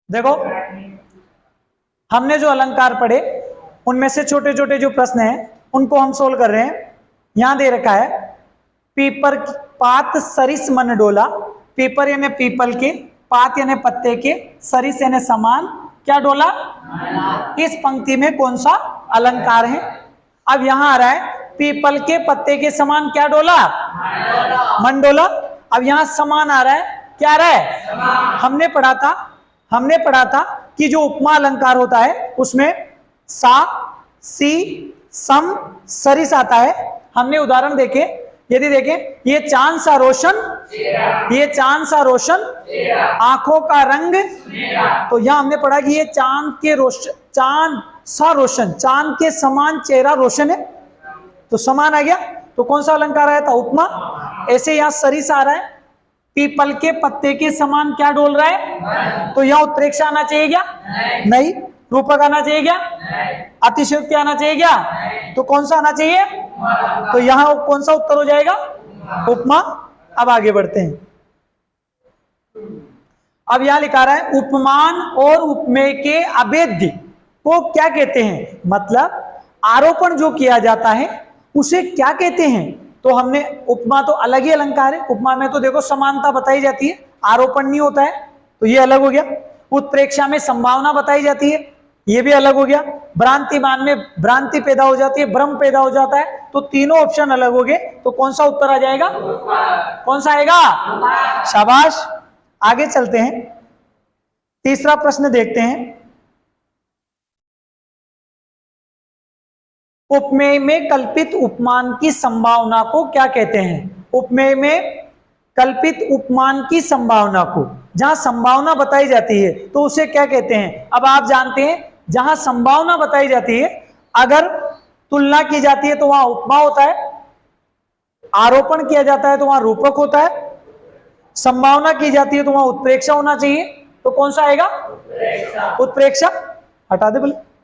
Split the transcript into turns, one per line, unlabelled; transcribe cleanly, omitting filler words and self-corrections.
देखो हमने जो अलंकार पढ़े उनमें से छोटे छोटे जो प्रश्न हैं उनको हम सोल्व कर रहे हैं। यहां दे रखा है पीपर पात सरिस मन डोला। पीपर यानी पीपल के, पात यानी पत्ते के, सरिस यानी समान, क्या डोला? इस पंक्ति में कौन सा अलंकार है? अब यहां आ रहा है पीपल के पत्ते के समान क्या डोला? मंडोला। अब यहां समान आ रहा है, क्या आ रहा है? हमने पढ़ा था कि जो उपमा अलंकार होता है उसमें सा, सी, सम, सरिस आता है। हमने उदाहरण देखे, यदि देखें ये चांद सा रोशन, ये चांद सा रोशन, आंखों का रंग, तो यहां हमने पढ़ा कि ये चांद के रोशन, चांद सा रोशन, चांद के समान चेहरा रोशन है, तो समान आ गया। तो कौन सा अलंकार आया था? उपमा। ऐसे यहां सरिस आ रहा है, पीपल के पत्ते के समान क्या डोल रहा है? तो यहां उत्प्रेक्षा आना चाहिए क्या? नहीं। रूपक आना चाहिए क्या? अतिशयोक्ति आना चाहिए क्या? तो कौन सा आना चाहिए? तो यहां कौन सा उत्तर हो जाएगा? उपमा। अब आगे बढ़ते हैं। अब यहां लिखा रहा है उपमान और उपमेय के अभेद्य को क्या कहते हैं? मतलब आरोपण जो किया जाता है उसे क्या कहते हैं? तो हमने उपमा तो अलग ही अलंकार है, उपमा में तो देखो समानता बताई जाती है, आरोपण नहीं होता है, तो ये अलग हो गया। उत्प्रेक्षा में संभावना बताई जाती है, ये भी अलग हो गया। भ्रांतिमान में भ्रांति पैदा हो जाती है, भ्रम पैदा हो जाता है, तो तीनों ऑप्शन अलग हो गए। तो कौन सा उत्तर आ जाएगा? कौन सा आएगा? शाबाश। आगे चलते हैं, तीसरा प्रश्न देखते हैं। उपमेय में कल्पित उपमान की संभावना को क्या कहते हैं? उपमेय में कल्पित उपमान की संभावना को, जहां संभावना बताई जाती है तो उसे क्या कहते हैं? अब आप जानते हैं जहां संभावना बताई जाती है, अगर तुलना की जाती है तो वहां उपमा होता है, आरोपण किया जाता है तो वहां रूपक होता है, संभावना की जाती है तो वहां उत्प्रेक्षा होना चाहिए। तो कौन सा आएगा? उत्प्रेक्षा। हटा दे बोले।